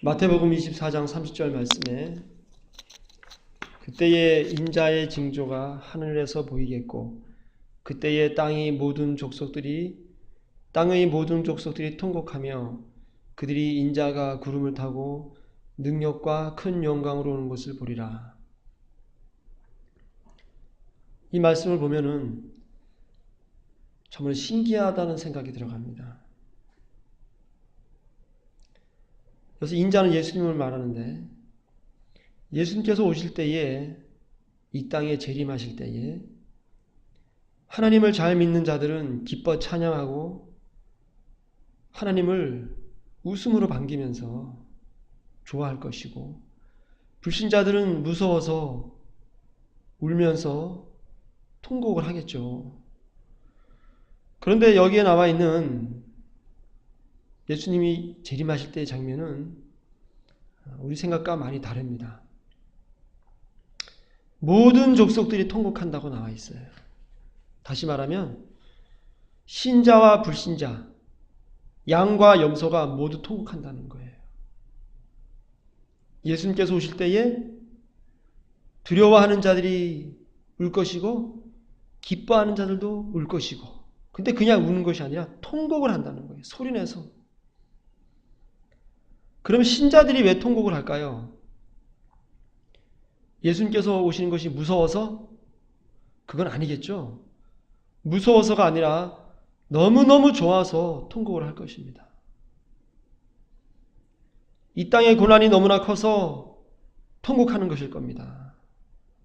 마태복음 24장 30절 말씀에 그때의 인자의 징조가 하늘에서 보이겠고 그때의 땅의 모든 족속들이 통곡하며 그들이 인자가 구름을 타고 능력과 큰 영광으로 오는 것을 보리라. 이 말씀을 보면은 정말 신기하다는 생각이 들어갑니다. 그래서 인자는 예수님을 말하는데 예수님께서 오실 때에 이 땅에 재림하실 때에 하나님을 잘 믿는 자들은 기뻐 찬양하고 하나님을 웃음으로 반기면서 좋아할 것이고 불신자들은 무서워서 울면서 통곡을 하겠죠. 그런데 여기에 나와 있는 예수님이 재림하실 때의 장면은 우리 생각과 많이 다릅니다. 모든 족속들이 통곡한다고 나와 있어요. 다시 말하면 신자와 불신자, 양과 염소가 모두 통곡한다는 거예요. 예수님께서 오실 때에 두려워하는 자들이 울 것이고 기뻐하는 자들도 울 것이고, 근데 그냥 우는 것이 아니라 통곡을 한다는 거예요. 소리내서. 그럼 신자들이 왜 통곡을 할까요? 예수님께서 오시는 것이 무서워서? 그건 아니겠죠. 무서워서가 아니라 너무너무 좋아서 통곡을 할 것입니다. 이 땅의 고난이 너무나 커서 통곡하는 것일 겁니다.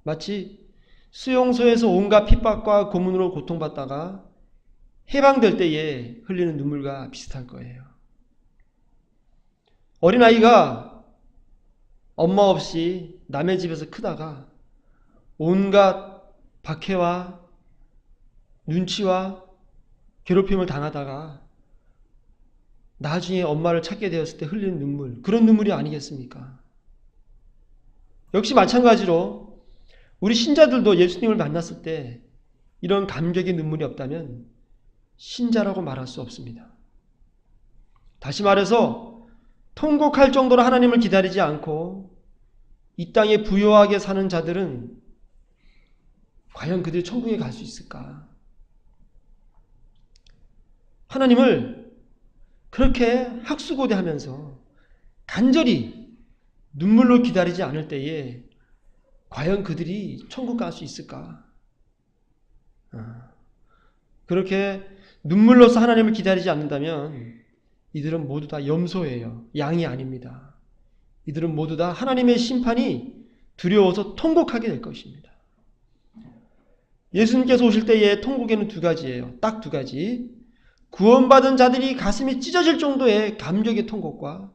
마치 수용소에서 온갖 핍박과 고문으로 고통받다가 해방될 때에 흘리는 눈물과 비슷할 거예요. 어린아이가 엄마 없이 남의 집에서 크다가 온갖 박해와 눈치와 괴롭힘을 당하다가 나중에 엄마를 찾게 되었을 때 흘리는 눈물, 그런 눈물이 아니겠습니까? 역시 마찬가지로 우리 신자들도 예수님을 만났을 때 이런 감격의 눈물이 없다면 신자라고 말할 수 없습니다. 다시 말해서 통곡할 정도로 하나님을 기다리지 않고 이 땅에 부유하게 사는 자들은 과연 그들이 천국에 갈 수 있을까? 하나님을 그렇게 학수고대하면서 간절히 눈물로 기다리지 않을 때에 과연 그들이 천국 갈 수 있을까? 그렇게 눈물로서 하나님을 기다리지 않는다면 이들은 모두 다 염소예요. 양이 아닙니다. 이들은 모두 다 하나님의 심판이 두려워서 통곡하게 될 것입니다. 예수님께서 오실 때의 통곡에는 두 가지예요. 딱 두 가지. 구원받은 자들이 가슴이 찢어질 정도의 감격의 통곡과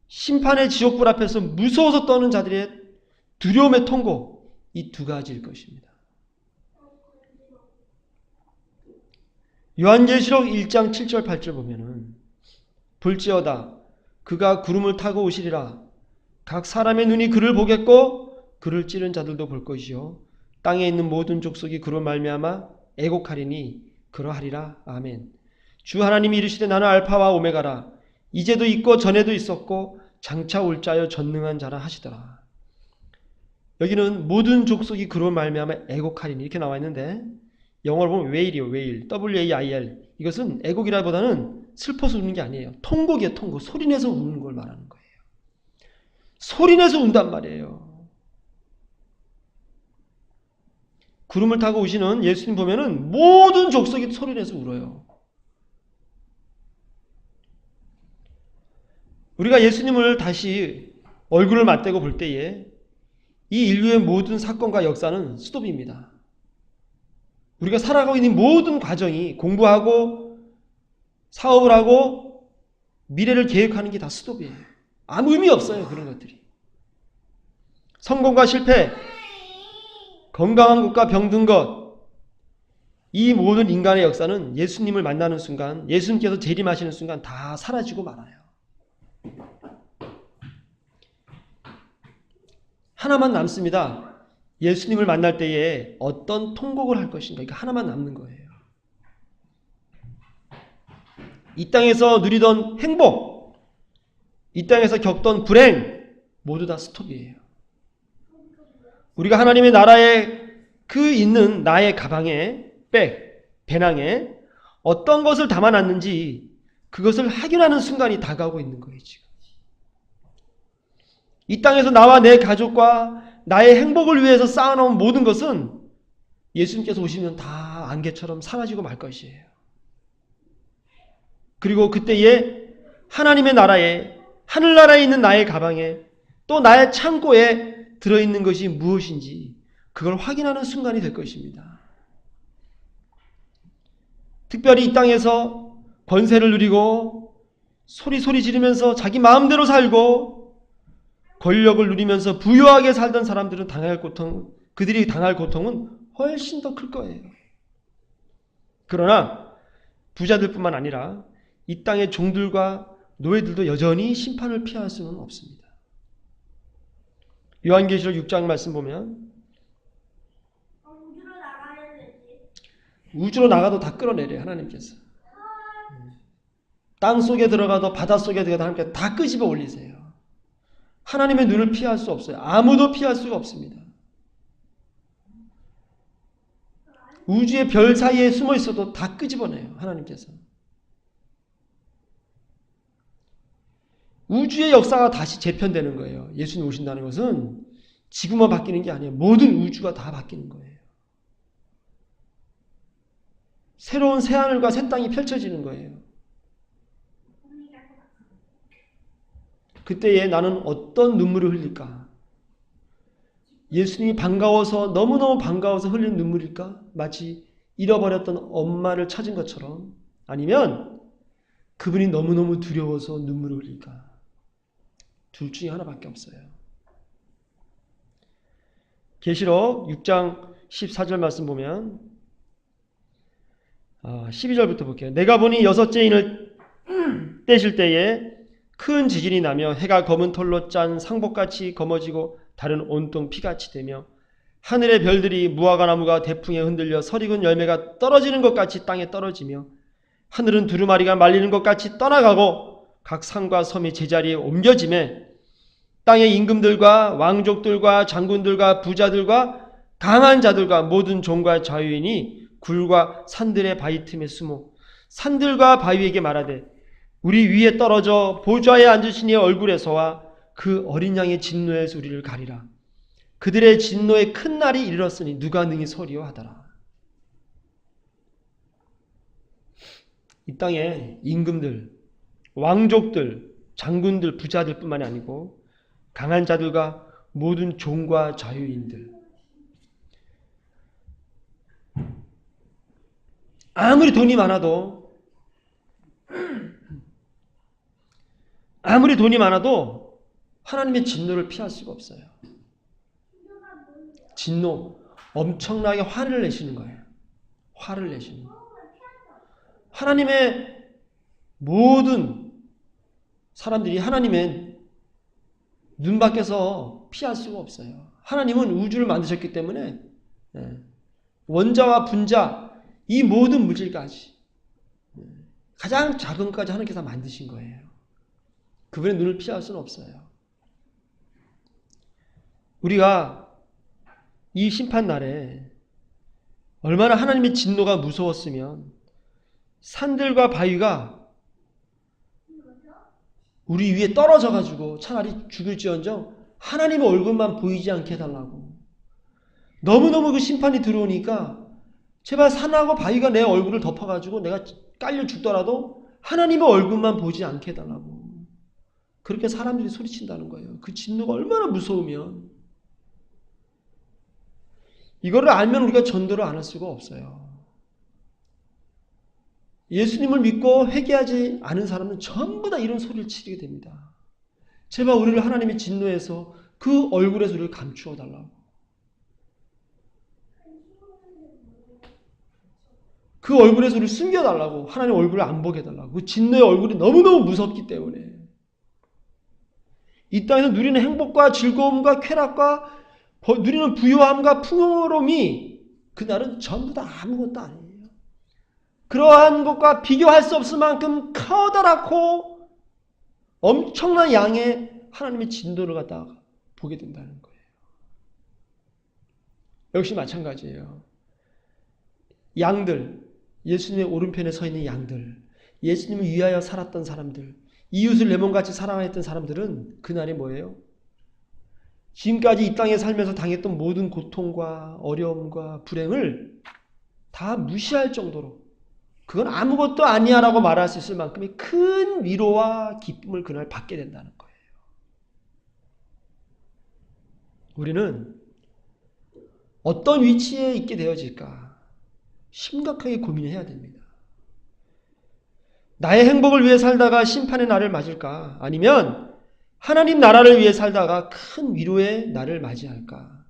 심판의 지옥불 앞에서 무서워서 떠는 자들의 두려움의 통곡, 이 두 가지일 것입니다. 요한계시록 1장 7절 8절 보면은 볼지어다 그가 구름을 타고 오시리라. 각 사람의 눈이 그를 보겠고 그를 찌른 자들도 볼 것이요 땅에 있는 모든 족속이 그로 말미암아 애곡하리니 그러하리라. 아멘. 주 하나님이 이르시되 나는 알파와 오메가라. 이제도 있고 전에도 있었고 장차 올 자여 전능한 자라 하시더라. 여기는 모든 족속이 그로 말미암아 애곡하리니 이렇게 나와 있는데 영어로 보면 wail이요. wail. W-A-I-L. 이것은 애곡이라보다는 슬퍼서 우는 게 아니에요. 통곡이에요. 통곡. 소리내서 우는 걸 말하는 거예요. 소리내서 운단 말이에요. 구름을 타고 오시는 예수님 보면은 모든 족속이 소리내서 울어요. 우리가 예수님을 다시 얼굴을 맞대고 볼 때에 이 인류의 모든 사건과 역사는 스톱입니다. 우리가 살아가고 있는 모든 과정이 공부하고 사업을 하고 미래를 계획하는 게 다 스톱이에요. 아무 의미 없어요. 그런 것들이. 성공과 실패, 건강한 것과 병든 것, 이 모든 인간의 역사는 예수님을 만나는 순간, 예수님께서 재림하시는 순간 다 사라지고 말아요. 하나만 남습니다. 예수님을 만날 때에 어떤 통곡을 할 것인가. 이거 하나만 남는 거예요. 이 땅에서 누리던 행복, 이 땅에서 겪던 불행 모두 다 스톱이에요. 우리가 하나님의 나라에 그 있는 나의 가방에, 배낭에 어떤 것을 담아놨는지 그것을 확인하는 순간이 다가오고 있는 거예요. 지금 이 땅에서 나와 내 가족과 나의 행복을 위해서 쌓아놓은 모든 것은 예수님께서 오시면 다 안개처럼 사라지고 말 것이에요. 그리고 그때에 하나님의 나라에, 하늘나라에 있는 나의 가방에, 또 나의 창고에 들어있는 것이 무엇인지 그걸 확인하는 순간이 될 것입니다. 특별히 이 땅에서 권세를 누리고 소리 지르면서 자기 마음대로 살고 권력을 누리면서 부유하게 살던 사람들은 그들이 당할 고통은 훨씬 더 클 거예요. 그러나 부자들뿐만 아니라 이 땅의 종들과 노예들도 여전히 심판을 피할 수는 없습니다. 요한계시록 6장 말씀 보면 우주로 나가도 다 끌어내려요. 하나님께서. 땅 속에 들어가도 바다 속에 들어가도 하나님께서 다 끄집어 올리세요. 하나님의 눈을 피할 수 없어요. 아무도 피할 수가 없습니다. 우주의 별 사이에 숨어 있어도 다 끄집어내요. 하나님께서. 우주의 역사가 다시 재편되는 거예요. 예수님 오신다는 것은 지구만 바뀌는 게 아니에요. 모든 우주가 다 바뀌는 거예요. 새로운 새하늘과 새 땅이 펼쳐지는 거예요. 그때에 나는 어떤 눈물을 흘릴까? 예수님이 반가워서, 너무너무 반가워서 흘린 눈물일까? 마치 잃어버렸던 엄마를 찾은 것처럼, 아니면 그분이 너무너무 두려워서 눈물을 흘릴까? 둘 중에 하나밖에 없어요. 계시록 6장 14절 말씀 보면 12절부터 볼게요. 내가 보니 6째 인을 떼실 때에 큰 지진이 나며 해가 검은 털로 짠 상복같이 검어지고 달은 온통 피같이 되며 하늘의 별들이 무화과 나무가 대풍에 흔들려 설익은 열매가 떨어지는 것 같이 땅에 떨어지며 하늘은 두루마리가 말리는 것 같이 떠나가고 각 산과 섬이 제자리에 옮겨지매 땅의 임금들과 왕족들과 장군들과 부자들과 강한 자들과 모든 종과 자유인이 굴과 산들의 바위 틈에 숨어 산들과 바위에게 말하되 우리 위에 떨어져 보좌에 앉으신 이의 얼굴에서와 그 어린 양의 진노에서 우리를 가리라. 그들의 진노의 큰 날이 이르렀으니 누가 능히 서리요 하더라. 이 땅에 임금들, 왕족들, 장군들, 부자들 뿐만이 아니고 강한 자들과 모든 종과 자유인들, 아무리 돈이 많아도 하나님의 진노를 피할 수가 없어요. 진노, 엄청나게 화를 내시는 거예요. 화를 내시는 거예요. 하나님의 모든 사람들이 하나님의 눈 밖에서 피할 수가 없어요. 하나님은 우주를 만드셨기 때문에 원자와 분자, 이 모든 물질까지 가장 작은 것까지 하나님께서 만드신 거예요. 그분의 눈을 피할 수는 없어요. 우리가 이 심판날에 얼마나 하나님의 진노가 무서웠으면 산들과 바위가 우리 위에 떨어져가지고 차라리 죽을지언정 하나님의 얼굴만 보이지 않게 해달라고. 너무너무 그 심판이 들어오니까 제발 산하고 바위가 내 얼굴을 덮어가지고 내가 깔려 죽더라도 하나님의 얼굴만 보지 않게 해달라고. 그렇게 사람들이 소리친다는 거예요. 그 진노가 얼마나 무서우면. 이거를 알면 우리가 전도를 안 할 수가 없어요. 예수님을 믿고 회개하지 않은 사람은 전부 다 이런 소리를 치게 됩니다. 제발 우리를 하나님의 진노에서 그 얼굴에서 우리를 감추어 달라고. 그 얼굴에서 우리를 숨겨달라고. 하나님 얼굴을 안 보게 해달라고. 그 진노의 얼굴이 너무너무 무섭기 때문에. 이 땅에서 누리는 행복과 즐거움과 쾌락과 누리는 부유함과 풍요로움이 그날은 전부 다 아무것도 아니에요. 그러한 것과 비교할 수 없을 만큼 커다랗고 엄청난 양의 하나님의 진도를 갖다가 보게 된다는 거예요. 역시 마찬가지예요. 양들, 예수님의 오른편에 서 있는 양들, 예수님을 위하여 살았던 사람들, 이웃을 내 몸같이 사랑했던 사람들은 그날이 뭐예요? 지금까지 이 땅에 살면서 당했던 모든 고통과 어려움과 불행을 다 무시할 정도로 그건 아무것도 아니야 라고 말할 수 있을 만큼의 큰 위로와 기쁨을 그날 받게 된다는 거예요. 우리는 어떤 위치에 있게 되어질까 심각하게 고민해야 됩니다. 나의 행복을 위해 살다가 심판의 날을 맞을까? 아니면 하나님 나라를 위해 살다가 큰 위로의 날을 맞이할까?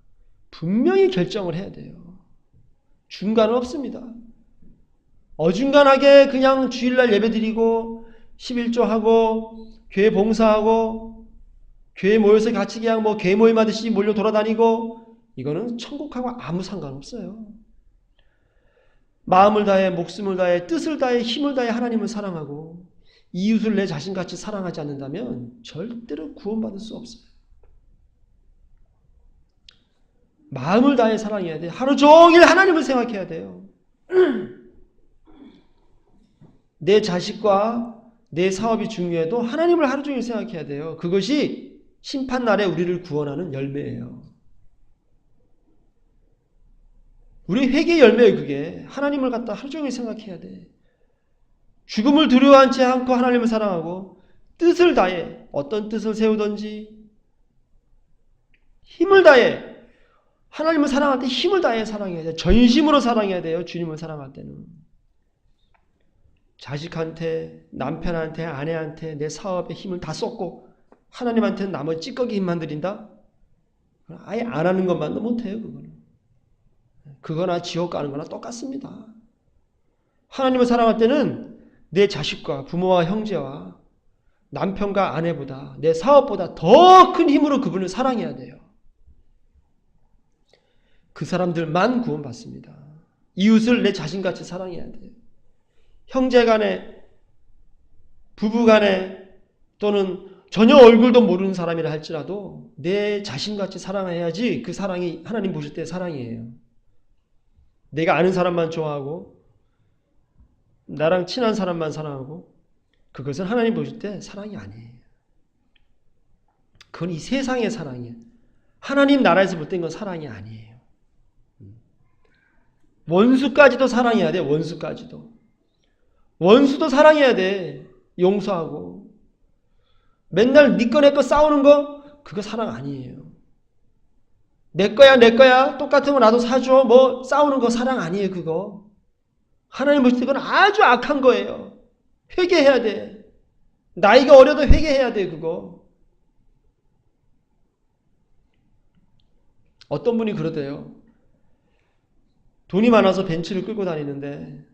분명히 결정을 해야 돼요. 중간은 없습니다. 어중간하게 그냥 주일날 예배드리고 11조하고 교회 봉사하고 교회 모여서 같이 그냥 교회 모임하듯이 몰려 돌아다니고 이거는 천국하고 아무 상관없어요. 마음을 다해 목숨을 다해 뜻을 다해 힘을 다해 하나님을 사랑하고 이웃을 내 자신같이 사랑하지 않는다면 절대로 구원받을 수 없어요. 마음을 다해 사랑해야 돼요. 하루 종일 하나님을 생각해야 돼요. 내 자식과 내 사업이 중요해도 하나님을 하루 종일 생각해야 돼요. 그것이 심판날에 우리를 구원하는 열매예요. 우리 회개의 열매예요. 그게 하나님을 갖다 하루 종일 생각해야 돼. 죽음을 두려워한 채 않고 하나님을 사랑하고 뜻을 다해 어떤 뜻을 세우든지 힘을 다해 하나님을 사랑할 때 힘을 다해 사랑해야 돼요. 전심으로 사랑해야 돼요. 주님을 사랑할 때는. 자식한테 남편한테 아내한테 내 사업에 힘을 다 쏟고 하나님한테는 나머지 찌꺼기 힘만 드린다? 아예 안 하는 것만도 못해요. 그거나 지옥 가는 거나 똑같습니다. 하나님을 사랑할 때는 내 자식과 부모와 형제와 남편과 아내보다 내 사업보다 더 큰 힘으로 그분을 사랑해야 돼요. 그 사람들만 구원받습니다. 이웃을 내 자신같이 사랑해야 돼요. 형제간에 부부간에 또는 전혀 얼굴도 모르는 사람이라 할지라도 내 자신같이 사랑해야지 그 사랑이 하나님 보실 때 사랑이에요. 내가 아는 사람만 좋아하고 나랑 친한 사람만 사랑하고 그것은 하나님 보실 때 사랑이 아니에요. 그건 이 세상의 사랑이에요. 하나님 나라에서 볼 때 그건 사랑이 아니에요. 원수까지도 사랑해야 돼. 원수도 사랑해야 돼. 용서하고. 맨날 네 거 내 거 싸우는 거 그거 사랑 아니에요. 내 거야 똑같은 거 나도 사줘 싸우는 거 사랑 아니에요. 그거 하나님 보실 때 그건 아주 악한 거예요. 회개해야 돼. 나이가 어려도 회개해야 돼. 그거 어떤 분이 그러대요. 돈이 많아서 벤츠를 끌고 다니는데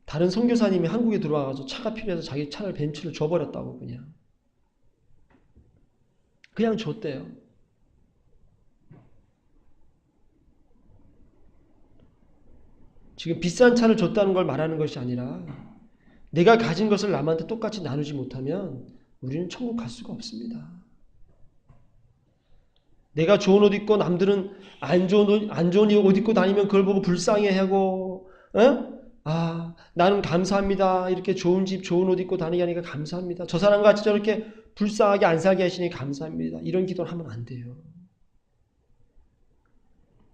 다른 선교사님이 한국에 들어와가지고 차가 필요해서 자기 차를 벤츠를 줘버렸다고 그냥 줬대요. 지금 비싼 차를 줬다는 걸 말하는 것이 아니라 내가 가진 것을 남한테 똑같이 나누지 못하면 우리는 천국 갈 수가 없습니다. 내가 좋은 옷 입고 남들은 안 좋은 옷 입고 다니면 그걸 보고 불쌍해하고 나는 감사합니다. 이렇게 좋은 집 좋은 옷 입고 다니게 하니까 감사합니다. 저 사람같이 저렇게 불쌍하게 안 살게 하시니 감사합니다. 이런 기도를 하면 안 돼요.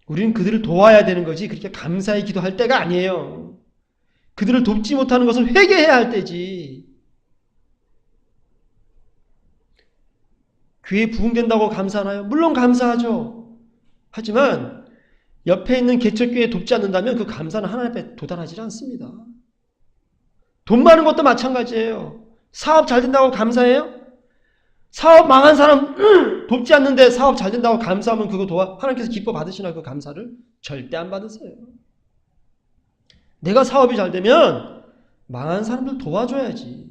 우리는 그들을 도와야 되는 거지 그렇게 감사히 기도할 때가 아니에요. 그들을 돕지 못하는 것을 회개해야 할 때지. 교회 부흥된다고 감사하나요? 물론 감사하죠. 하지만 옆에 있는 개척교회에 돕지 않는다면 그 감사는 하나님 앞에 도달하지 않습니다. 돈 많은 것도 마찬가지예요. 사업 잘 된다고 감사해요? 사업 망한 사람 돕지 않는데 사업 잘 된다고 감사하면 그거 하나님께서 기뻐 받으시나 그 감사를? 절대 안 받으세요. 내가 사업이 잘 되면 망한 사람들 도와줘야지.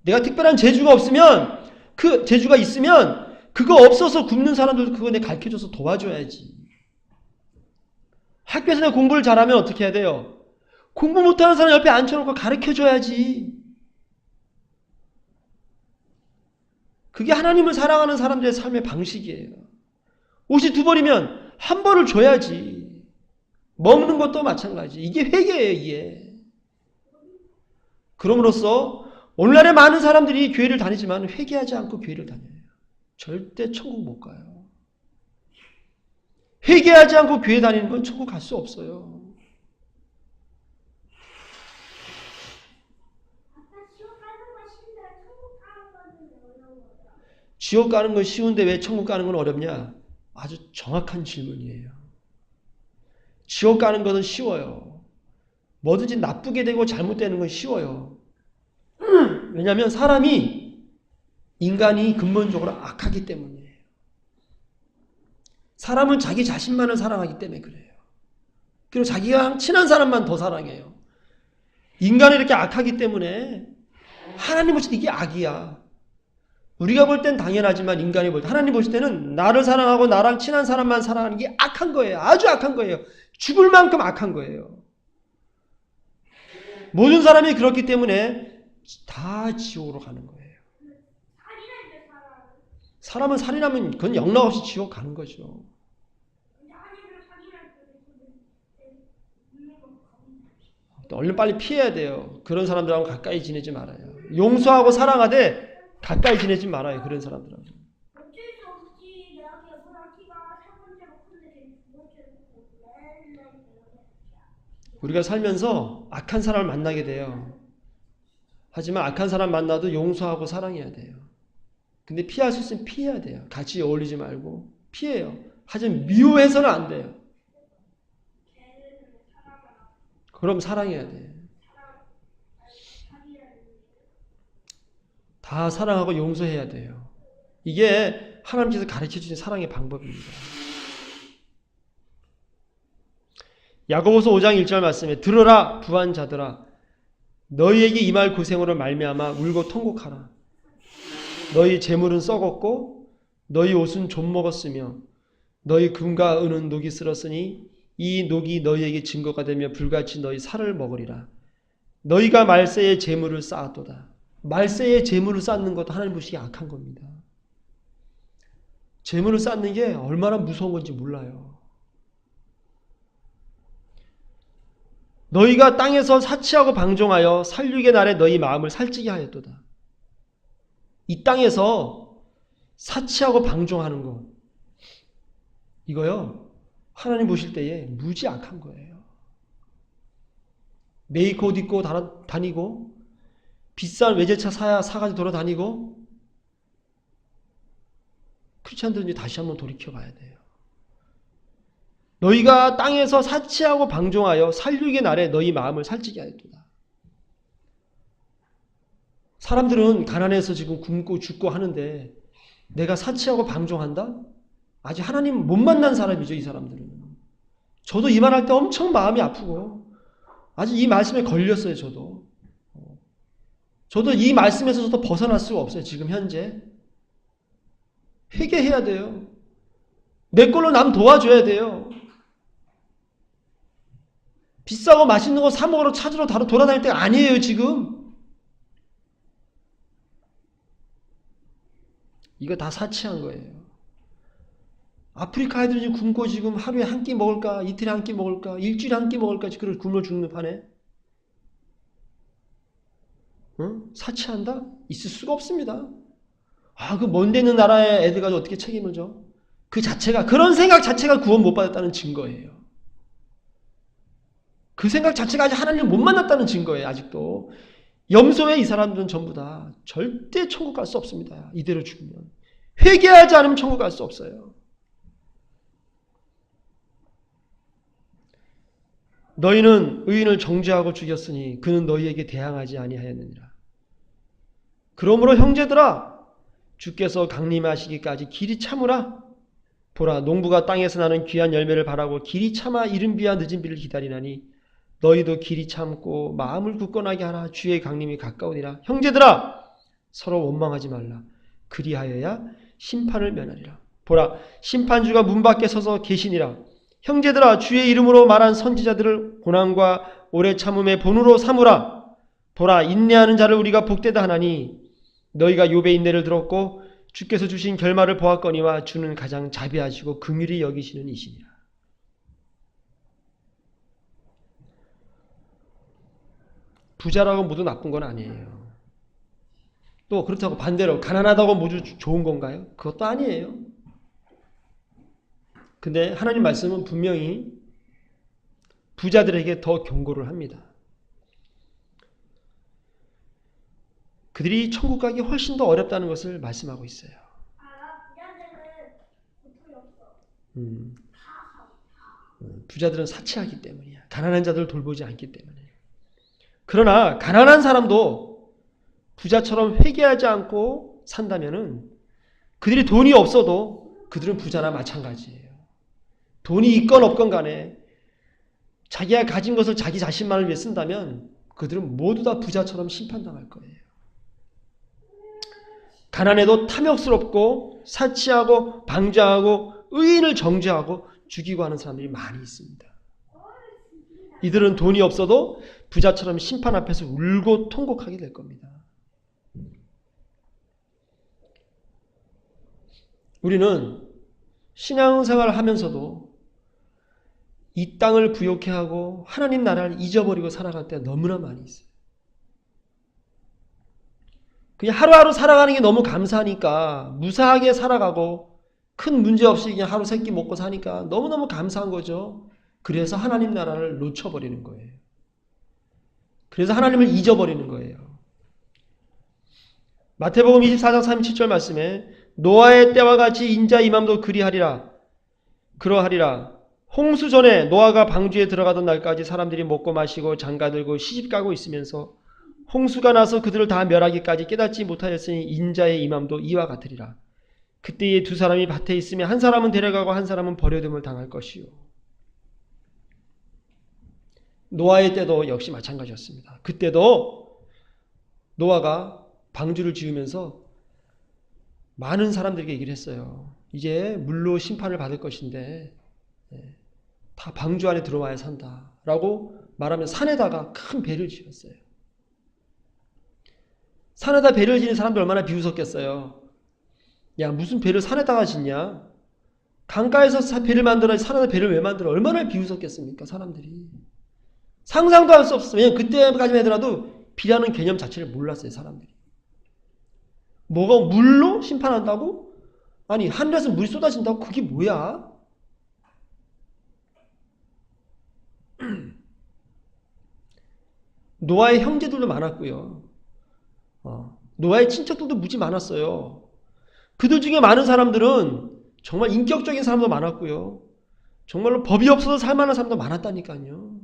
내가 특별한 재주가 없으면 그 재주가 있으면 그거 없어서 굶는 사람들 그거 내가 가르쳐줘서 도와줘야지. 학교에서 내가 공부를 잘하면 어떻게 해야 돼요? 공부 못하는 사람 옆에 앉혀놓고 가르쳐줘야지. 그게 하나님을 사랑하는 사람들의 삶의 방식이에요. 옷이 두 벌이면 한 벌을 줘야지. 먹는 것도 마찬가지. 이게 회개예요, 이게. 그럼으로써 오늘날에 많은 사람들이 교회를 다니지만 회개하지 않고 교회를 다녀요. 절대 천국 못 가요. 회개하지 않고 교회 다니는 건 천국 갈 수 없어요. 지옥 가는 건 쉬운데 왜 천국 가는 건 어렵냐? 아주 정확한 질문이에요. 지옥 가는 것은 쉬워요. 뭐든지 나쁘게 되고 잘못되는 건 쉬워요. 왜냐하면 인간이 근본적으로 악하기 때문이에요. 사람은 자기 자신만을 사랑하기 때문에 그래요. 그리고 자기가 친한 사람만 더 사랑해요. 인간이 이렇게 악하기 때문에 하나님 보실 때 이게 악이야. 우리가 볼 땐 당연하지만 인간이 볼 때, 하나님 보실 때는 나를 사랑하고 나랑 친한 사람만 사랑하는 게 악한 거예요. 아주 악한 거예요. 죽을 만큼 악한 거예요. 모든 사람이 그렇기 때문에 다 지옥으로 가는 거예요. 사람은 살인하면 그건 영락없이 지옥 가는 거죠. 얼른 빨리 피해야 돼요. 그런 사람들하고 가까이 지내지 말아요. 용서하고 사랑하되 가까이 지내지 말아요. 그런 사람들하고. 우리가 살면서 악한 사람을 만나게 돼요. 하지만 악한 사람 만나도 용서하고 사랑해야 돼요. 근데 피할 수 있으면 피해야 돼요. 같이 어울리지 말고 피해요. 하지만 미워해서는 안 돼요. 그럼 사랑해야 돼요. 다 사랑하고 용서해야 돼요. 이게 하나님께서 가르쳐주신 사랑의 방법입니다. 야고보서 5장 1절 말씀에 들으라 부한 자들아 너희에게 임할 고생으로 말미암아 울고 통곡하라. 너희 재물은 썩었고 너희 옷은 좀 먹었으며 너희 금과 은은 녹이 쓸었으니 이 녹이 너희에게 증거가 되며 불같이 너희 살을 먹으리라. 너희가 말세에 재물을 쌓았도다. 말세에 재물을 쌓는 것도 하나님 보시기에 악한 겁니다. 재물을 쌓는 게 얼마나 무서운 건지 몰라요. 너희가 땅에서 사치하고 방종하여 살육의 날에 너희 마음을 살찌게 하였도다. 이 땅에서 사치하고 방종하는 거 이거요. 하나님 보실 때에 무지 악한 거예요. 메이커 옷 입고 다니고 비싼 외제차 사가지고 돌아다니고 크리스찬들은 다시 한번 돌이켜 봐야 돼요. 너희가 땅에서 사치하고 방종하여 살육의 날에 너희 마음을 살찌게 하였도다. 사람들은 가난해서 지금 굶고 죽고 하는데 내가 사치하고 방종한다? 아직 하나님 못 만난 사람이죠, 이 사람들은. 저도 이 말 할 때 엄청 마음이 아프고 아직 이 말씀에 걸렸어요, 저도. 저도 이 말씀에서도 벗어날 수가 없어요, 지금 현재. 회개해야 돼요. 내 걸로 남 도와줘야 돼요. 비싸고 맛있는 거 사 먹으러 찾으러 돌아다닐 때가 아니에요, 지금. 이거 다 사치한 거예요. 아프리카 애들이 지금 굶고 지금 하루에 한 끼 먹을까, 이틀에 한 끼 먹을까, 일주일에 한 끼 먹을까, 그걸 굶어 죽는 판에. 사치한다? 있을 수가 없습니다. 그 먼데 있는 나라의 애들 가지고 어떻게 책임을 져? 그런 생각 자체가 구원 못 받았다는 증거예요. 그 생각 자체가 아직 하나님을 못 만났다는 증거예요, 아직도. 염소의 이 사람들은 전부 다 절대 천국 갈 수 없습니다. 이대로 죽으면. 회개하지 않으면 천국 갈 수 없어요. 너희는 의인을 정죄하고 죽였으니 그는 너희에게 대항하지 아니하였느니라. 그러므로 형제들아 주께서 강림하시기까지 길이 참으라. 보라 농부가 땅에서 나는 귀한 열매를 바라고 길이 참아 이른 비와 늦은 비를 기다리나니 너희도 길이 참고 마음을 굳건하게 하라. 주의 강림이 가까우니라. 형제들아 서로 원망하지 말라. 그리하여야 심판을 면하리라. 보라 심판주가 문 밖에 서서 계시니라. 형제들아 주의 이름으로 말한 선지자들을 고난과 오래 참음의 본으로 삼으라. 보라 인내하는 자를 우리가 복되다 하나니 너희가 욥의 인내를 들었고 주께서 주신 결말을 보았거니와 주는 가장 자비하시고 긍휼히 여기시는 이시니라. 부자라고 모두 나쁜 건 아니에요. 또 그렇다고 반대로 가난하다고 모두 좋은 건가요? 그것도 아니에요. 근데 하나님 말씀은 분명히 부자들에게 더 경고를 합니다. 그들이 천국 가기 훨씬 더 어렵다는 것을 말씀하고 있어요. 부자들은 사치하기 때문이야. 가난한 자들을 돌보지 않기 때문에. 그러나 가난한 사람도 부자처럼 회개하지 않고 산다면은 그들이 돈이 없어도 그들은 부자나 마찬가지예요. 돈이 있건 없건 간에 자기가 가진 것을 자기 자신만을 위해 쓴다면 그들은 모두 다 부자처럼 심판당할 거예요. 가난해도 탐욕스럽고 사치하고 방자하고 의인을 정죄하고 죽이고 하는 사람들이 많이 있습니다. 이들은 돈이 없어도 부자처럼 심판 앞에서 울고 통곡하게 될 겁니다. 우리는 신앙생활을 하면서도 이 땅을 부욕해 하고 하나님 나라를 잊어버리고 살아갈 때가 너무나 많이 있어요. 그냥 하루하루 살아가는 게 너무 감사하니까 무사하게 살아가고 큰 문제 없이 그냥 하루 세 끼 먹고 사니까 너무너무 감사한 거죠. 그래서 하나님 나라를 놓쳐버리는 거예요. 그래서 하나님을 잊어버리는 거예요. 마태복음 24장 37절 말씀에 노아의 때와 같이 인자 임함도 그러하리라. 홍수 전에 노아가 방주에 들어가던 날까지 사람들이 먹고 마시고 장가들고 시집가고 있으면서 홍수가 나서 그들을 다 멸하기까지 깨닫지 못하였으니 인자의 임함도 이와 같으리라. 그때에 두 사람이 밭에 있으면 한 사람은 데려가고 한 사람은 버려둠을 당할 것이요. 노아의 때도 역시 마찬가지였습니다. 그때도 노아가 방주를 지으면서 많은 사람들에게 얘기를 했어요. 이제 물로 심판을 받을 것인데 다 방주 안에 들어와야 산다 라고 말하면 산에다가 큰 배를 지었어요. 산에다 배를 지는 사람들 얼마나 비웃었겠어요. 야, 무슨 배를 산에다가 짓냐? 강가에서 배를 만들어야지 산에다 배를 왜 만들어? 얼마나 비웃었겠습니까, 사람들이. 상상도 할 수 없어요. 왜냐면 그때까지만 하더라도 비라는 개념 자체를 몰랐어요, 사람들이. 뭐가 물로 심판한다고? 아니, 하늘에서 물이 쏟아진다고? 그게 뭐야? 노아의 형제들도 많았고요. 노아의 친척들도 무지 많았어요. 그들 중에 많은 사람들은 정말 인격적인 사람도 많았고요. 정말로 법이 없어서 살만한 사람도 많았다니까요.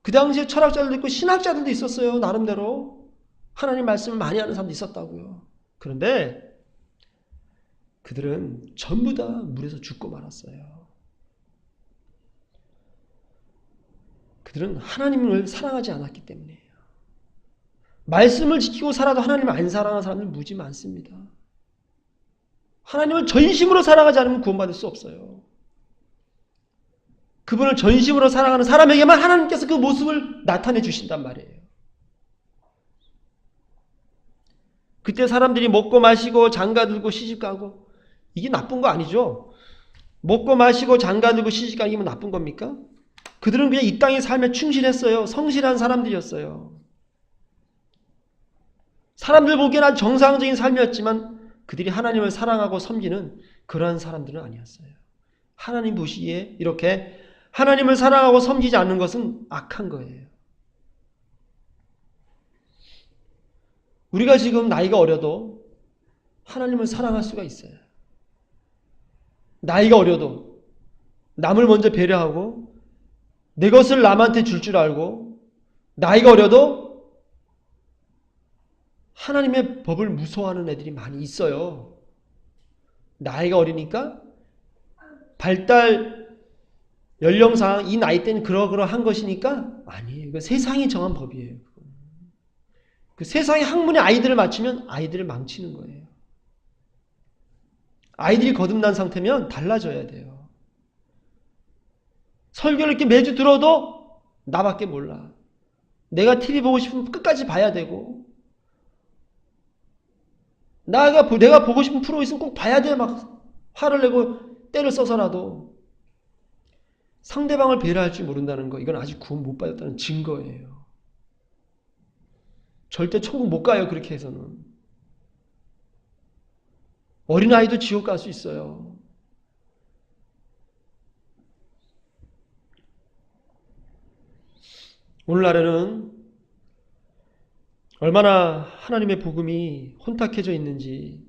그 당시에 철학자들도 있고 신학자들도 있었어요. 나름대로 하나님 말씀을 많이 하는 사람도 있었다고요. 그런데 그들은 전부 다 물에서 죽고 말았어요. 그들은 하나님을 사랑하지 않았기 때문이에요. 말씀을 지키고 살아도 하나님을 안 사랑하는 사람들 무지 많습니다. 하나님을 전심으로 사랑하지 않으면 구원받을 수 없어요. 그분을 전심으로 사랑하는 사람에게만 하나님께서 그 모습을 나타내 주신단 말이에요. 그때 사람들이 먹고 마시고 장가들고 시집가고 이게 나쁜 거 아니죠? 먹고 마시고 장가들고 시집가기면 나쁜 겁니까? 그들은 그냥 이 땅의 삶에 충실했어요. 성실한 사람들이었어요. 사람들 보기에는 아주 정상적인 삶이었지만 그들이 하나님을 사랑하고 섬기는 그러한 사람들은 아니었어요. 하나님 보시기에 이렇게 하나님을 사랑하고 섬기지 않는 것은 악한 거예요. 우리가 지금 나이가 어려도 하나님을 사랑할 수가 있어요. 나이가 어려도 남을 먼저 배려하고 내 것을 남한테 줄 줄 알고 나이가 어려도 하나님의 법을 무서워하는 애들이 많이 있어요. 나이가 어리니까 발달 연령상 이 나이 때는 그러한 것이니까 아니에요. 이거 세상이 정한 법이에요. 그 세상의 학문의 아이들을 맞추면 아이들을 망치는 거예요. 아이들이 거듭난 상태면 달라져야 돼요. 설교를 이렇게 매주 들어도 나밖에 몰라. 내가 TV 보고 싶으면 끝까지 봐야 되고 내가 보고 싶은 프로 있으면 꼭 봐야 돼. 막 화를 내고 때를 써서라도. 상대방을 배려할 줄 모른다는 거, 이건 아직 구원 못 받았다는 증거예요. 절대 천국 못 가요, 그렇게 해서는. 어린아이도 지옥 갈 수 있어요. 오늘날에는 얼마나 하나님의 복음이 혼탁해져 있는지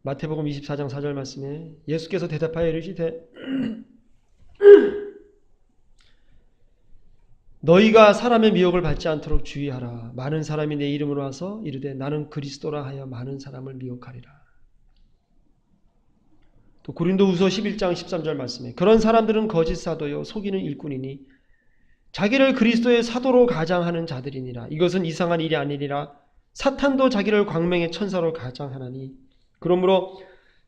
마태복음 24장 4절 말씀에 예수께서 대답하여 이르시되 너희가 사람의 미혹을 받지 않도록 주의하라. 많은 사람이 내 이름으로 와서 이르되 나는 그리스도라 하여 많은 사람을 미혹하리라. 또 고린도후서 11장 13절 말씀에 그런 사람들은 거짓 사도요 속이는 일꾼이니 자기를 그리스도의 사도로 가장하는 자들이니라. 이것은 이상한 일이 아니니라. 사탄도 자기를 광명의 천사로 가장하나니 그러므로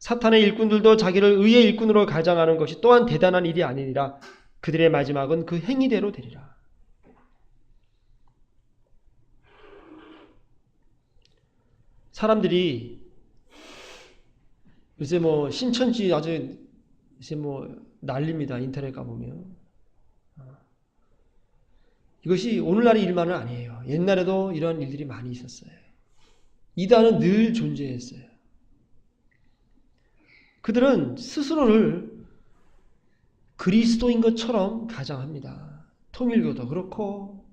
사탄의 일꾼들도 자기를 의의 일꾼으로 가장하는 것이 또한 대단한 일이 아니니라. 그들의 마지막은 그 행위대로 되리라. 사람들이 요새 신천지 아주 요새 난립니다. 인터넷 가보면. 이것이 오늘날의 일만은 아니에요. 옛날에도 이런 일들이 많이 있었어요. 이단은 늘 존재했어요. 그들은 스스로를 그리스도인 것처럼 가장합니다. 통일교도 그렇고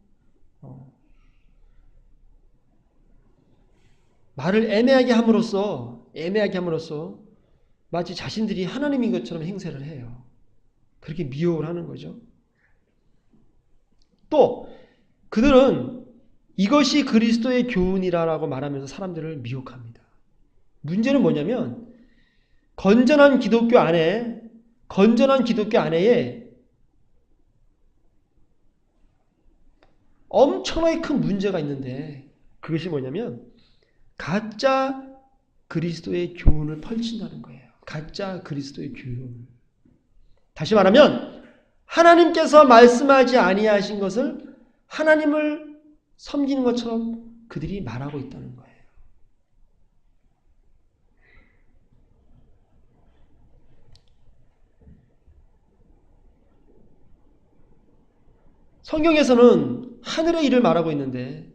말을 애매하게 함으로써 마치 자신들이 하나님인 것처럼 행세를 해요. 그렇게 미혹을 하는 거죠. 또 그들은 이것이 그리스도의 교훈이라고 말하면서 사람들을 미혹합니다. 문제는 뭐냐면 건전한 기독교 안에 엄청나게 큰 문제가 있는데 그것이 뭐냐면 가짜 그리스도의 교훈을 펼친다는 거예요. 가짜 그리스도의 교훈. 다시 말하면 하나님께서 말씀하지 아니하신 것을 하나님을 섬기는 것처럼 그들이 말하고 있다는 거예요. 성경에서는 하늘의 일을 말하고 있는데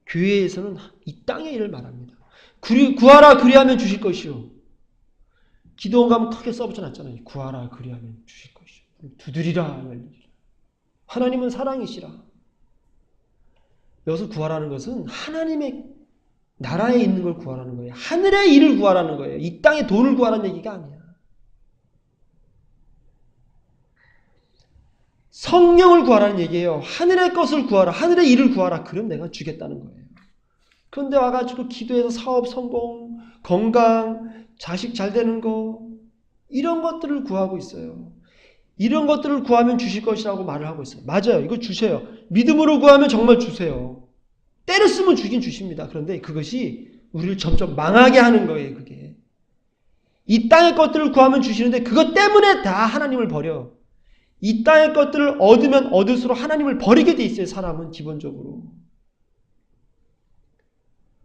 교회에서는 이 땅의 일을 말합니다. 구하라 그리하면 주실 것이요. 기도원 가면 크게 써붙여놨잖아요. 구하라 그리하면 주실 것이요. 두드리라 열리리라. 하나님은 사랑이시라. 여기서 구하라는 것은 하나님의 나라에 있는 걸 구하라는 거예요. 하늘의 일을 구하라는 거예요. 이 땅의 돈을 구하라는 얘기가 아니야. 성령을 구하라는 얘기예요. 하늘의 것을 구하라. 하늘의 일을 구하라. 그럼 내가 주겠다는 거예요. 그런데 와가지고 기도해서 사업 성공, 건강, 자식 잘 되는 거 이런 것들을 구하고 있어요. 이런 것들을 구하면 주실 것이라고 말을 하고 있어요. 맞아요. 이거 주세요. 믿음으로 구하면 정말 주세요. 때를 쓰면 주긴 주십니다. 그런데 그것이 우리를 점점 망하게 하는 거예요. 그게. 이 땅의 것들을 구하면 주시는데 그것 때문에 다 하나님을 버려. 이 땅의 것들을 얻으면 얻을수록 하나님을 버리게 돼 있어요. 사람은 기본적으로.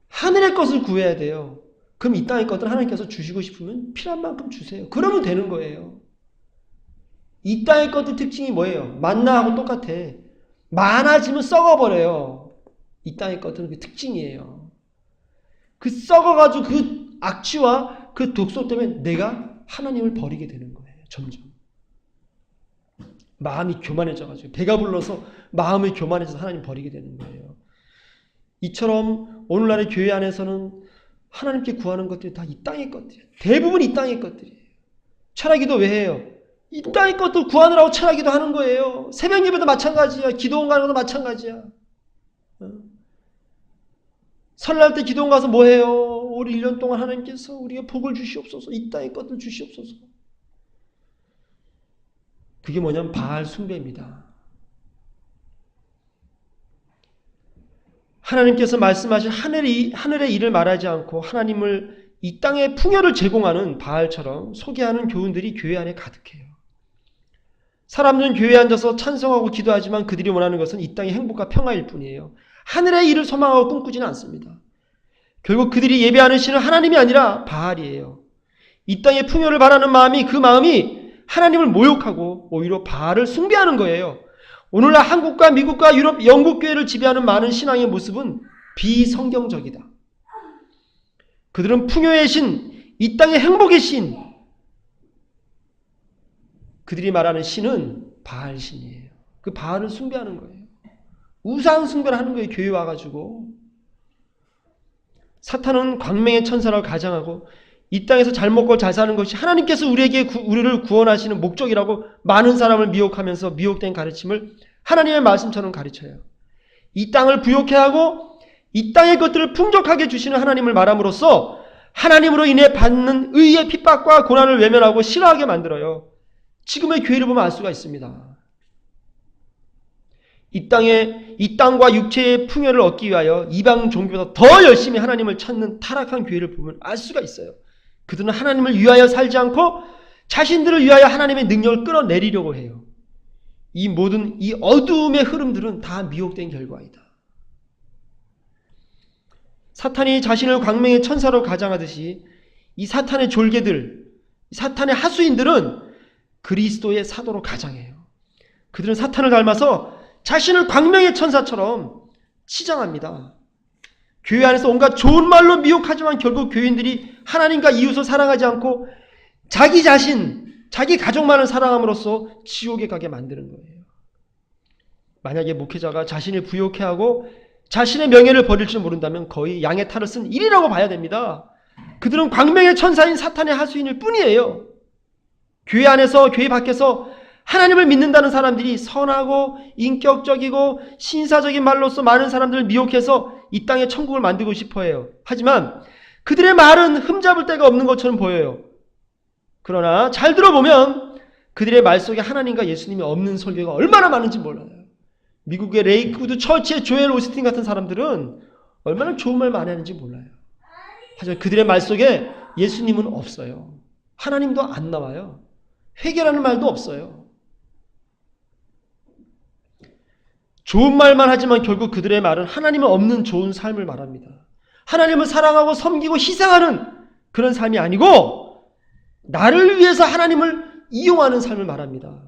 하늘의 것을 구해야 돼요. 그럼 이 땅의 것들 하나님께서 주시고 싶으면 필요한 만큼 주세요. 그러면 되는 거예요. 이 땅의 것들 특징이 뭐예요? 만나하고 똑같아. 많아지면 썩어버려요. 이 땅의 것들은 그 특징이에요. 그 썩어가지고 그 악취와 그 독소 때문에 내가 하나님을 버리게 되는 거예요. 점점. 마음이 교만해져가지고 배가 불러서 마음이 교만해져서 하나님 버리게 되는 거예요. 이처럼 오늘날의 교회 안에서는 하나님께 구하는 것들이 다 이 땅의 것들이에요. 대부분 이 땅의 것들이에요. 철학기도 왜 해요? 이 땅의 것들 구하느라고 철학기도 하는 거예요. 새벽 예배도 마찬가지야. 기도원 가는 것도 마찬가지야. 설날 때 기도원 가서 뭐 해요? 올 1년 동안 하나님께서 우리에게 복을 주시옵소서. 이 땅의 것들 주시옵소서. 그게 뭐냐면 바알 숭배입니다. 하나님께서 말씀하신 하늘의 일을 말하지 않고 하나님을 이 땅에 풍요를 제공하는 바알처럼 소개하는 교훈들이 교회 안에 가득해요. 사람들은 교회에 앉아서 찬송하고 기도하지만 그들이 원하는 것은 이 땅의 행복과 평화일 뿐이에요. 하늘의 일을 소망하고 꿈꾸지는 않습니다. 결국 그들이 예배하는 신은 하나님이 아니라 바알이에요. 이 땅의 풍요를 바라는 마음이, 그 마음이 하나님을 모욕하고 오히려 바알을 숭배하는 거예요. 오늘날 한국과 미국과 유럽, 영국 교회를 지배하는 많은 신앙의 모습은 비성경적이다. 그들은 풍요의 신, 이 땅의 행복의 신, 그들이 말하는 신은 바알 신이에요. 그 바알을 숭배하는 거예요. 우상 숭배를 하는 거예요. 교회 와가지고. 사탄은 광명의 천사라고 가장하고 이 땅에서 잘 먹고 잘 사는 것이 하나님께서 우리를 구원하시는 목적이라고 많은 사람을 미혹하면서 미혹된 가르침을 하나님의 말씀처럼 가르쳐요. 이 땅을 부욕해 하고 이 땅의 것들을 풍족하게 주시는 하나님을 말함으로써 하나님으로 인해 받는 의의 핍박과 고난을 외면하고 싫어하게 만들어요. 지금의 교회를 보면 알 수가 있습니다. 이 땅과 육체의 풍요를 얻기 위하여 이방 종교보다 더 열심히 하나님을 찾는 타락한 교회를 보면 알 수가 있어요. 그들은 하나님을 위하여 살지 않고 자신들을 위하여 하나님의 능력을 끌어내리려고 해요. 이 모든 이 어두움의 흐름들은 다 미혹된 결과이다. 사탄이 자신을 광명의 천사로 가장하듯이 이 사탄의 졸개들, 사탄의 하수인들은 그리스도의 사도로 가장해요. 그들은 사탄을 닮아서 자신을 광명의 천사처럼 치장합니다. 교회 안에서 온갖 좋은 말로 미혹하지만 결국 교인들이 하나님과 이웃을 사랑하지 않고 자기 자신, 자기 가족만을 사랑함으로써 지옥에 가게 만드는 거예요. 만약에 목회자가 자신을 부욕해하고 자신의 명예를 버릴 줄 모른다면 거의 양의 탈을 쓴 일이라고 봐야 됩니다. 그들은 광명의 천사인 사탄의 하수인일 뿐이에요. 교회 안에서, 교회 밖에서 하나님을 믿는다는 사람들이 선하고 인격적이고 신사적인 말로써 많은 사람들을 미혹해서 이 땅에 천국을 만들고 싶어해요. 하지만 그들의 말은 흠잡을 데가 없는 것처럼 보여요. 그러나 잘 들어보면 그들의 말 속에 하나님과 예수님이 없는 설교가 얼마나 많은지 몰라요. 미국의 레이크우드 처치의 조엘 오스틴 같은 사람들은 얼마나 좋은 말 많이 하는지 몰라요. 하지만 그들의 말 속에 예수님은 없어요. 하나님도 안 나와요. 회개라는 말도 없어요. 좋은 말만 하지만 결국 그들의 말은 하나님은 없는 좋은 삶을 말합니다. 하나님을 사랑하고 섬기고 희생하는 그런 삶이 아니고 나를 위해서 하나님을 이용하는 삶을 말합니다.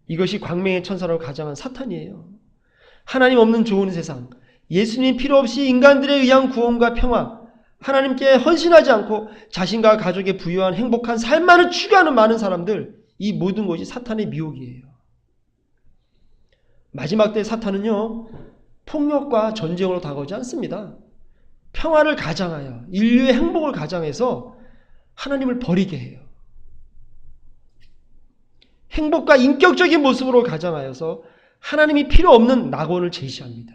이것이 광명의 천사라고 가장한 사탄이에요. 하나님 없는 좋은 세상, 예수님 필요 없이 인간들에 의한 구원과 평화, 하나님께 헌신하지 않고 자신과 가족의 부유한 행복한 삶만을 추구하는 많은 사람들, 이 모든 것이 사탄의 미혹이에요. 마지막 때 사탄은요, 폭력과 전쟁으로 다가오지 않습니다. 평화를 가장하여 인류의 행복을 가장해서 하나님을 버리게 해요. 행복과 인격적인 모습으로 가장하여서 하나님이 필요 없는 낙원을 제시합니다.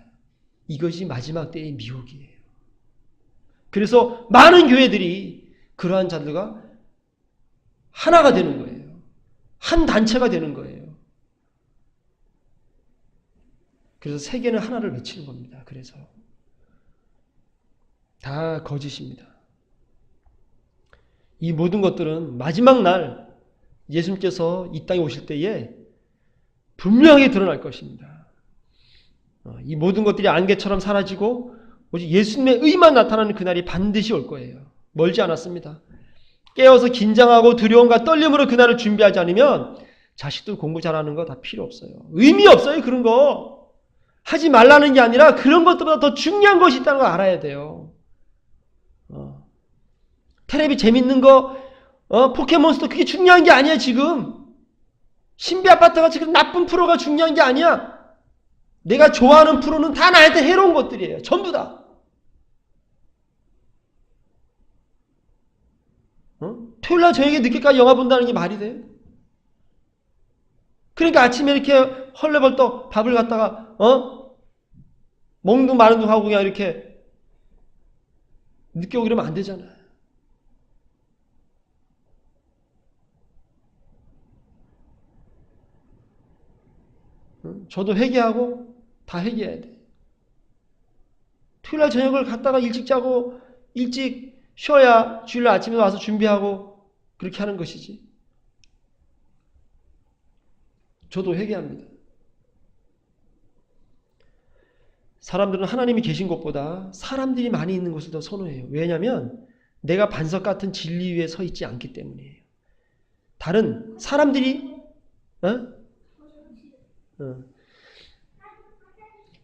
이것이 마지막 때의 미혹이에요. 그래서 많은 교회들이 그러한 자들과 하나가 되는 거예요. 한 단체가 되는 거예요. 그래서 세계는 하나를 외치는 겁니다. 그래서 다 거짓입니다. 이 모든 것들은 마지막 날 예수님께서 이 땅에 오실 때에 분명하게 드러날 것입니다. 이 모든 것들이 안개처럼 사라지고 오직 예수님의 의만 나타나는 그날이 반드시 올 거예요. 멀지 않았습니다. 깨어서 긴장하고 두려움과 떨림으로 그날을 준비하지 않으면 자식들 공부 잘하는 거 다 필요 없어요. 의미 없어요. 그런 거. 하지 말라는 게 아니라 그런 것들보다 더 중요한 것이 있다는 걸 알아야 돼요. 텔레비 재밌는 거, 포켓몬스터 그게 중요한 게 아니야 지금. 신비 아파트가 지금 나쁜 프로가 중요한 게 아니야. 내가 좋아하는 프로는 다 나한테 해로운 것들이에요. 전부 다. 토요일날 저녁에 늦게까지 영화 본다는 게 말이 돼? 그러니까 아침에 이렇게 헐레벌떡 밥을 갖다가 먹는 마른 둥 하고 그냥 이렇게 늦게 오기로 하면 안 되잖아요. 저도 회개하고 다 회개해야 돼. 토요일날 저녁을 갔다가 일찍 자고 일찍 쉬어야 주일날 아침에 와서 준비하고 그렇게 하는 것이지. 저도 회개합니다. 사람들은 하나님이 계신 곳보다 사람들이 많이 있는 곳을 더 선호해요. 왜냐하면 내가 반석 같은 진리 위에 서 있지 않기 때문이에요. 다른 사람들이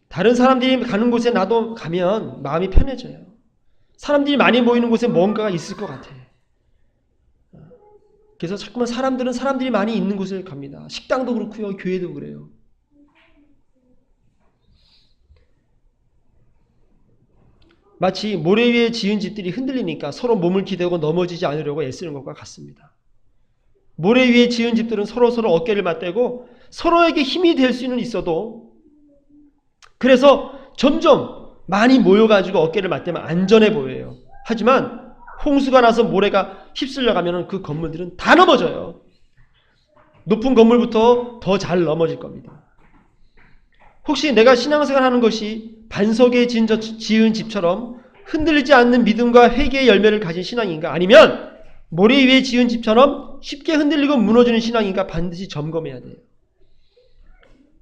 다른 사람들이 가는 곳에 나도 가면 마음이 편해져요. 사람들이 많이 모이는 곳에 뭔가가 있을 것 같아. 그래서 자꾸만 사람들은 사람들이 많이 있는 곳에 갑니다. 식당도 그렇고요. 교회도 그래요. 마치 모래 위에 지은 집들이 흔들리니까 서로 몸을 기대고 넘어지지 않으려고 애쓰는 것과 같습니다. 모래 위에 지은 집들은 서로서로 어깨를 맞대고 서로에게 힘이 될 수는 있어도 그래서 점점 많이 모여가지고 어깨를 맞대면 안전해 보여요. 하지만 홍수가 나서 모래가 휩쓸려 가면 그 건물들은 다 넘어져요. 높은 건물부터 더 잘 넘어질 겁니다. 혹시 내가 신앙생활 하는 것이 반석에 지은 집처럼 흔들리지 않는 믿음과 회개의 열매를 가진 신앙인가? 아니면 모래 위에 지은 집처럼 쉽게 흔들리고 무너지는 신앙인가? 반드시 점검해야 돼요.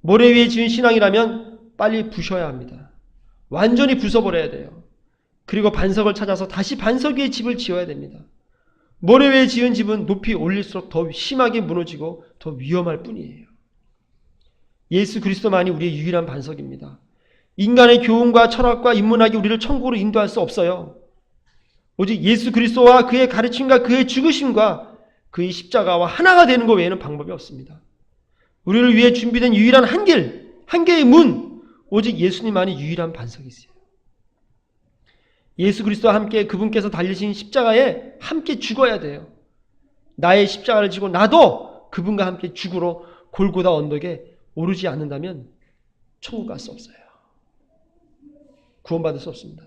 모래 위에 지은 신앙이라면 빨리 부셔야 합니다. 완전히 부숴버려야 돼요. 그리고 반석을 찾아서 다시 반석 위에 집을 지어야 됩니다. 모래 위에 지은 집은 높이 올릴수록 더 심하게 무너지고 더 위험할 뿐이에요. 예수 그리스도만이 우리의 유일한 반석입니다. 인간의 교훈과 철학과 인문학이 우리를 천국으로 인도할 수 없어요. 오직 예수 그리스도와 그의 가르침과 그의 죽으심과 그의 십자가와 하나가 되는 것 외에는 방법이 없습니다. 우리를 위해 준비된 유일한 한 개의 문, 오직 예수님만이 유일한 반석이세요. 예수 그리스도와 함께 그분께서 달리신 십자가에 함께 죽어야 돼요. 나의 십자가를 지고 나도 그분과 함께 죽으러 골고다 언덕에 오르지 않는다면 천국 갈 수 없어요. 구원받을 수 없습니다.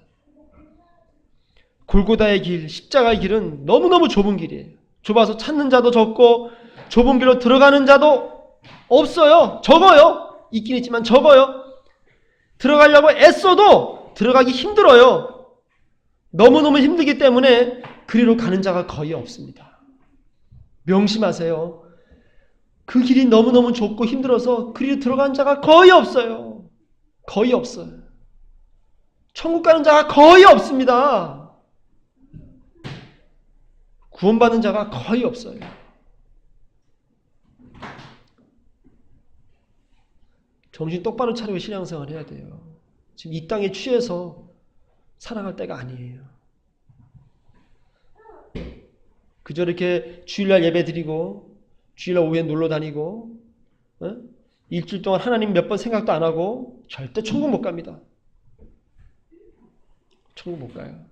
골고다의 길, 십자가의 길은 너무너무 좁은 길이에요. 좁아서 찾는 자도 적고 좁은 길로 들어가는 자도 없어요. 적어요. 있긴 있지만 적어요. 들어가려고 애써도 들어가기 힘들어요. 너무너무 힘들기 때문에 그리로 가는 자가 거의 없습니다. 명심하세요. 그 길이 너무너무 좁고 힘들어서 그리로 들어간 자가 거의 없어요. 거의 없어요. 천국 가는 자가 거의 없습니다. 구원받는 자가 거의 없어요. 정신 똑바로 차리고 신앙생활 해야 돼요. 지금 이 땅에 취해서 살아갈 때가 아니에요. 그저 이렇게 주일날 예배 드리고 주일날 오후에 놀러 다니고 일주일 동안 하나님 몇 번 생각도 안 하고 절대 천국 못 갑니다. 천국 못 가요.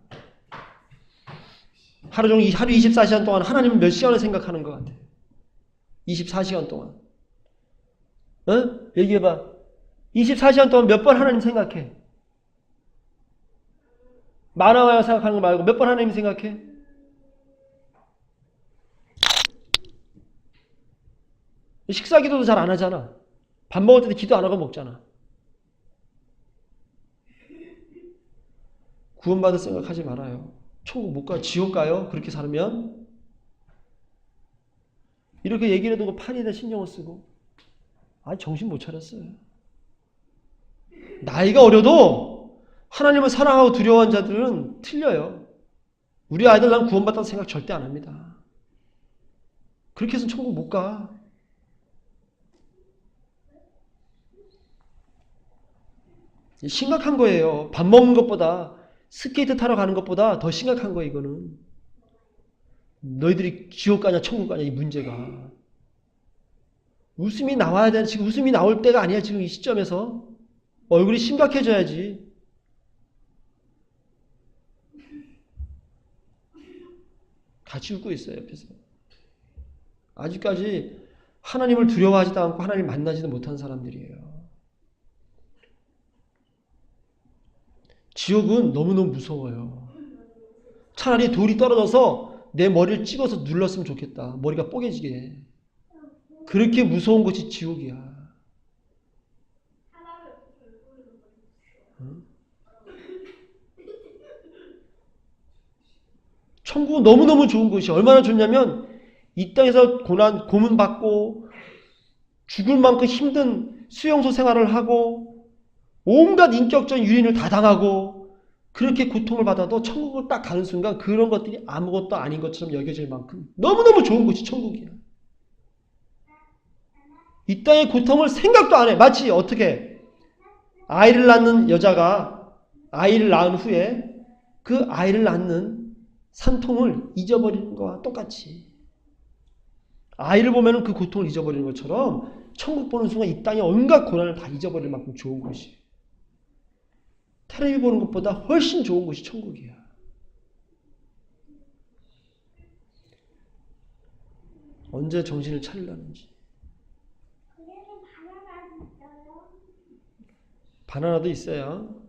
하루 24시간 동안 하나님을 몇 시간을 생각하는 것 같아요. 24시간 동안. 얘기해봐. 24시간 동안 몇 번 하나님 생각해? 만화가 생각하는 거 말고 몇 번 하나님 생각해? 식사 기도도 잘 안 하잖아. 밥 먹을 때도 기도 안 하고 먹잖아. 구원받을 생각하지 말아요. 천국 못 가요. 지옥 가요. 그렇게 살면. 이렇게 얘기를 해도 판에다 신경을 쓰고 정신 못 차렸어요. 나이가 어려도 하나님을 사랑하고 두려워하는 자들은 틀려요. 우리 아이들 난 구원받다는 생각 절대 안 합니다. 그렇게 해서는 천국 못 가. 심각한 거예요. 밥 먹는 것보다 스케이트 타러 가는 것보다 더 심각한 거예요. 이거는. 너희들이 지옥 가냐 천국 가냐 이 문제가. 웃음이 나와야 되는 지금 웃음이 나올 때가 아니야. 지금 이 시점에서. 얼굴이 심각해져야지. 같이 웃고 있어요. 옆에서. 아직까지 하나님을 두려워하지도 않고 하나님 만나지도 못한 사람들이에요. 지옥은 너무너무 무서워요. 차라리 돌이 떨어져서 내 머리를 찍어서 눌렀으면 좋겠다. 머리가 뽀개지게. 그렇게 무서운 것이 지옥이야. 천국은 너무너무 좋은 것이 얼마나 좋냐면 이 땅에서 고문받고 죽을 만큼 힘든 수용소 생활을 하고 온갖 인격적 유린을 다 당하고 그렇게 고통을 받아도 천국을 딱 가는 순간 그런 것들이 아무것도 아닌 것처럼 여겨질 만큼 너무너무 좋은 곳이 천국이야. 이 땅의 고통을 생각도 안 해. 마치 어떻게 아이를 낳는 여자가 아이를 낳은 후에 그 아이를 낳는 산통을 잊어버리는 거와 똑같이 아이를 보면 그 고통을 잊어버리는 것처럼 천국 보는 순간 이 땅의 온갖 고난을 다 잊어버릴 만큼 좋은 곳이 텔레비 보는 것보다 훨씬 좋은 곳이 천국이야. 언제 정신을 차리려는지. 바나나도 있어요.